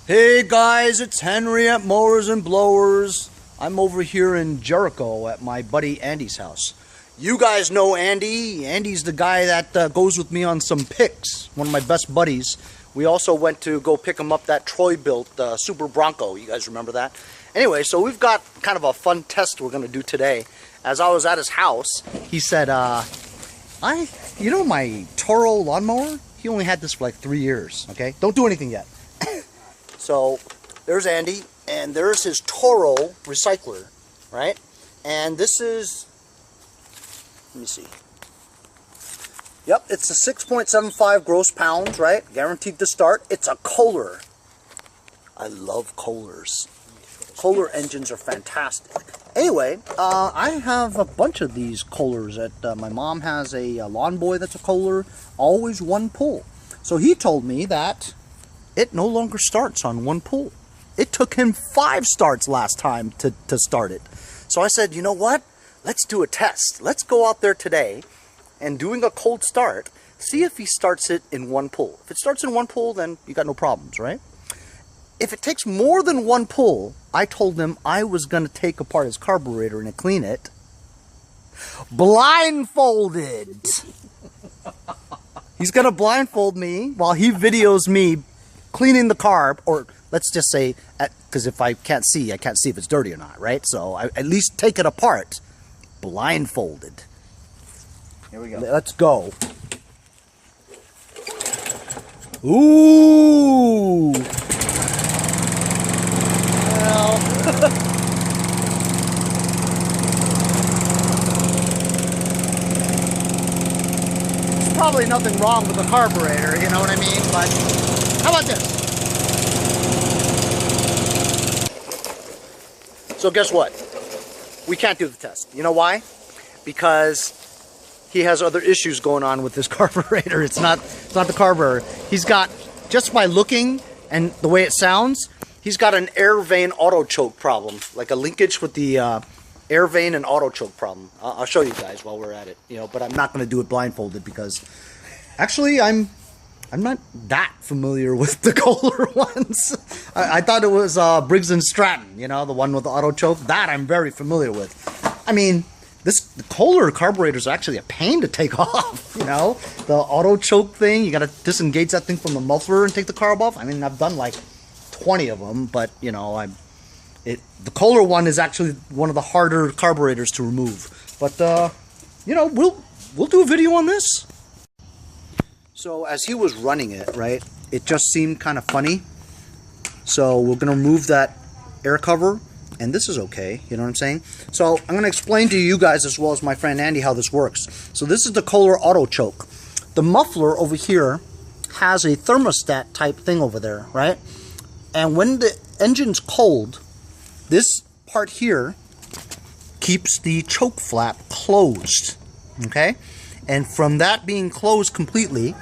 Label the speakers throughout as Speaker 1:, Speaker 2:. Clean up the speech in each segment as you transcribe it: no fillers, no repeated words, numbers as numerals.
Speaker 1: Hey guys, it's Henry at Mowers and Blowers. I'm over here in Jericho at my buddy Andy's house. You guys know Andy. Andy's the guy that goes with me on some picks, one of my best buddies. We also went to go pick him up that Troy-built Super Bronco. You guys remember that? Anyway, so we've got kind of a fun test we're going to do today. As I was at his house, he said, you know my Toro lawnmower? He only had this for like 3 years, okay? Don't do anything yet. So there's Andy, and there's his Toro Recycler, right? And this is, let me see. Yep, it's a 6.75 gross pounds, right? Guaranteed to start. It's a Kohler. I love Kohlers. Kohler engines are fantastic. Anyway, I have a bunch of these Kohlers. My mom has a lawn boy that's a Kohler, always one pull. So he told me that it no longer starts on one pull. It took him 5 starts last time to start it. So I said, you know what? Let's do a test. Let's go out there today and doing a cold start, see if he starts it in one pull. If it starts in one pull, then you got no problems, right? If it takes more than one pull, I told him I was going to take apart his carburetor and clean it blindfolded. He's going to blindfold me while he videos me cleaning the carb, or let's just say, because if I can't see if it's dirty or not, right? So I at least take it apart blindfolded. Here we go. Let's go. Ooh. Well. There's probably nothing wrong with the carburetor, you know what I mean? But how about this? So guess what? We can't do the test. You know why? Because he has other issues going on with this carburetor. It's not the carburetor. He's got, just by looking and the way it sounds, he's got an air vane auto choke problem, like a linkage with the air vane and auto choke problem. I'll show you guys while we're at it, you know. But I'm not going to do it blindfolded because actually I'm not that familiar with the Kohler ones. I thought it was Briggs & Stratton, you know, the one with the auto choke. That I'm very familiar with. I mean, the Kohler carburetor is actually a pain to take off, you know. The auto choke thing, you got to disengage that thing from the muffler and take the carb off. I mean, I've done like 20 of them, but, you know, the Kohler one is actually one of the harder carburetors to remove. But, you know, we'll do a video on this. So as he was running it, right, it just seemed kind of funny. So we're going to remove that air cover, and this is okay, you know what I'm saying? So I'm going to explain to you guys as well as my friend Andy how this works. So this is the Kohler auto choke. The muffler over here has a thermostat type thing over there, right? And when the engine's cold, this part here keeps the choke flap closed, okay? And from that being closed completely,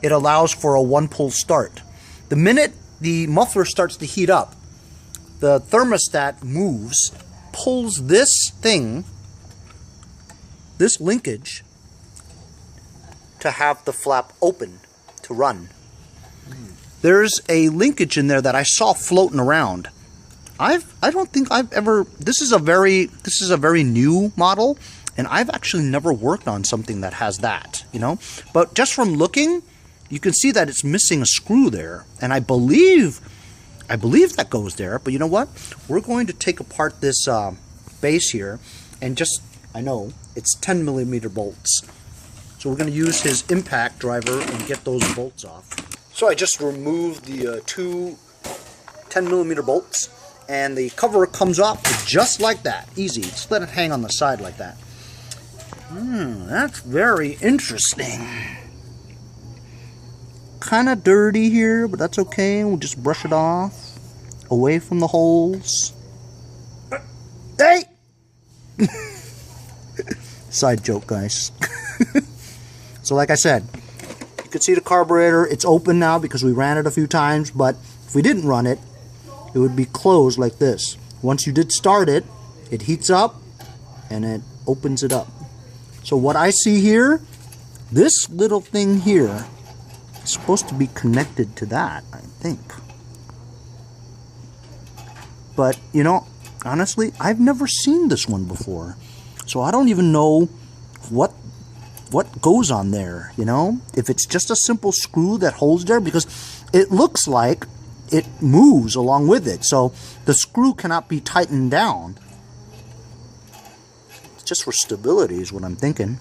Speaker 1: it allows for a one-pull start. The minute the muffler starts to heat up, the thermostat moves, pulls this thing, this linkage, to have the flap open to run. There's a linkage in there that I saw floating around. I don't think I've ever. This is a very new model, and I've actually never worked on something that has that, you know. But just from looking, you can see that it's missing a screw there, and I believe that goes there. But you know what? We're going to take apart this base here, and I know it's 10mm bolts. So we're going to use his impact driver and get those bolts off. So I just removed the two 10mm bolts, and the cover comes off just like that. Easy. Just let it hang on the side like that. That's very interesting. Kind of dirty here, but that's okay. We'll just brush it off, away from the holes. Hey! Side joke, guys. So like I said, you can see the carburetor. It's open now because we ran it a few times, but if we didn't run it, it would be closed like this. Once you did start it, it heats up and it opens it up. So what I see here, this little thing here is supposed to be connected to that, I think. But, you know, honestly, I've never seen this one before. So I don't even know what goes on there, you know? If it's just a simple screw that holds there, because it looks like it moves along with it. So the screw cannot be tightened down. It's just for stability is what I'm thinking.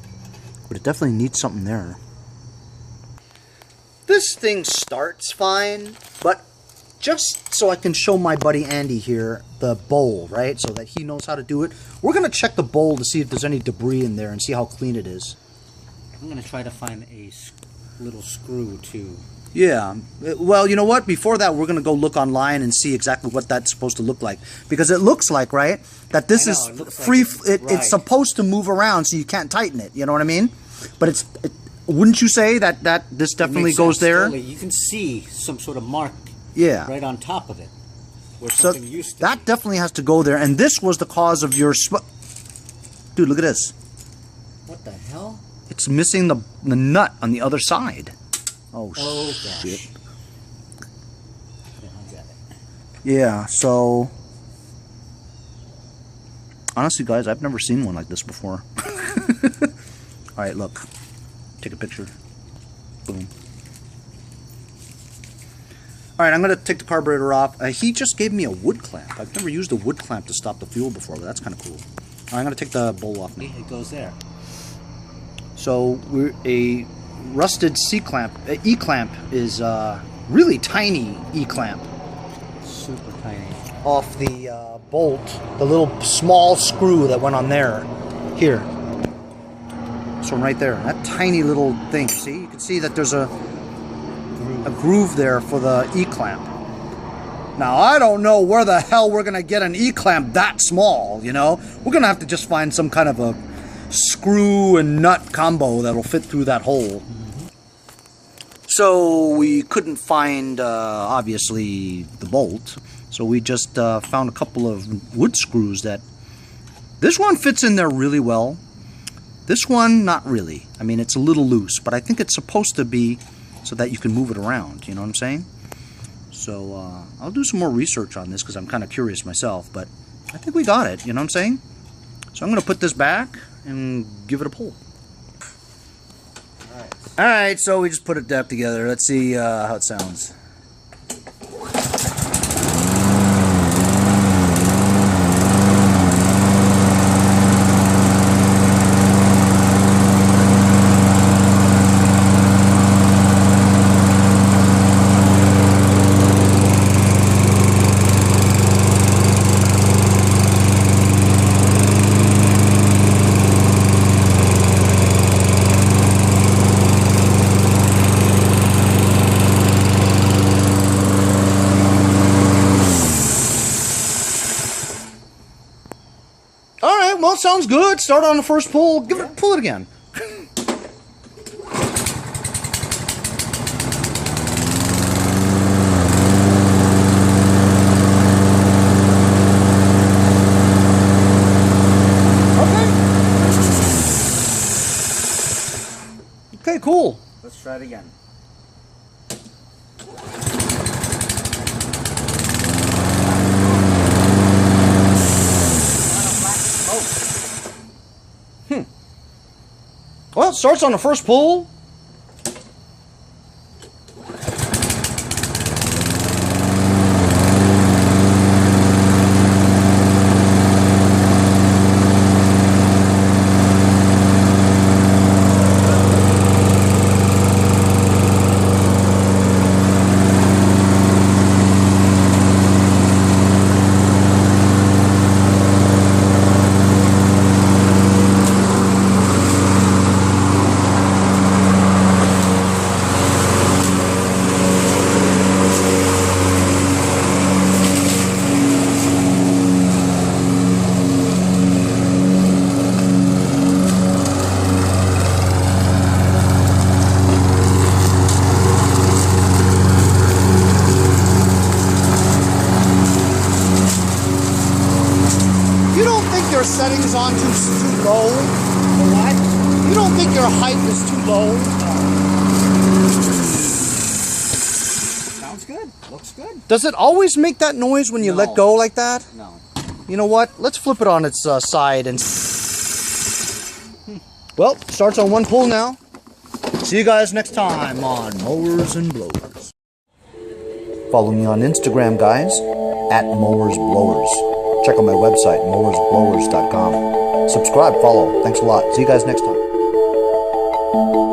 Speaker 1: But it definitely needs something there. This thing starts fine, but just so I can show my buddy Andy here the bowl, right? So that he knows how to do it. We're going to check the bowl to see if there's any debris in there and see how clean it is.
Speaker 2: I'm going to try to find a little screw too.
Speaker 1: Yeah. Well, you know what? Before that, we're going to go look online and see exactly what that's supposed to look like. Because it looks like, right, that this is free. Like it's supposed to move around so you can't tighten it. You know what I mean? But wouldn't you say that this definitely goes there?
Speaker 2: Totally. You can see some sort of mark right on top of it. Where
Speaker 1: So
Speaker 2: used to
Speaker 1: that
Speaker 2: be.
Speaker 1: definitely has to go there. And this was the cause of your... Dude, look at this.
Speaker 2: What the hell?
Speaker 1: It's missing the nut on the other side. Oh shit.
Speaker 2: Gosh. Yeah, I got it.
Speaker 1: Yeah, so... Honestly, guys, I've never seen one like this before. Alright, look. Take a picture. Boom. Alright, I'm going to take the carburetor off. He just gave me a wood clamp. I've never used a wood clamp to stop the fuel before, but that's kind of cool. Alright, I'm going to take the bowl off now.
Speaker 2: It goes there.
Speaker 1: So, a rusted C-clamp, E-clamp is really tiny E-clamp.
Speaker 2: Super tiny.
Speaker 1: Off the bolt, the little small screw that went on there. Here. This one right there. That tiny little thing. See? You can see that there's a groove there for the E-clamp. Now, I don't know where the hell we're going to get an E-clamp that small, you know? We're going to have to just find some kind of a screw and nut combo that'll fit through that hole. So we couldn't find, obviously, the bolt. So we just found a couple of wood screws that... This one fits in there really well. This one, not really. I mean, it's a little loose, but I think it's supposed to be so that you can move it around. You know what I'm saying? So I'll do some more research on this because I'm kind of curious myself, but I think we got it. You know what I'm saying? So I'm going to put this back and give it a pull. Alright, so we just put it back together. Let's see how it sounds. Alright, well, sounds good. Start on the first pull. Pull it again. Okay, cool.
Speaker 2: Let's try it again.
Speaker 1: Well, it starts on the first pull. Settings on too low or what? You don't think your height is too low?
Speaker 2: Sounds good. good. Looks good.
Speaker 1: Does it always make that noise when you let go like that?
Speaker 2: No.
Speaker 1: You know what? Let's flip it on its side and... Well, starts on one pull now. See you guys next time on Mowers and Blowers. Follow me on Instagram, guys, at Mowers Blowers. Check out my website, mowersblowers.com. Subscribe, follow. Thanks a lot. See you guys next time.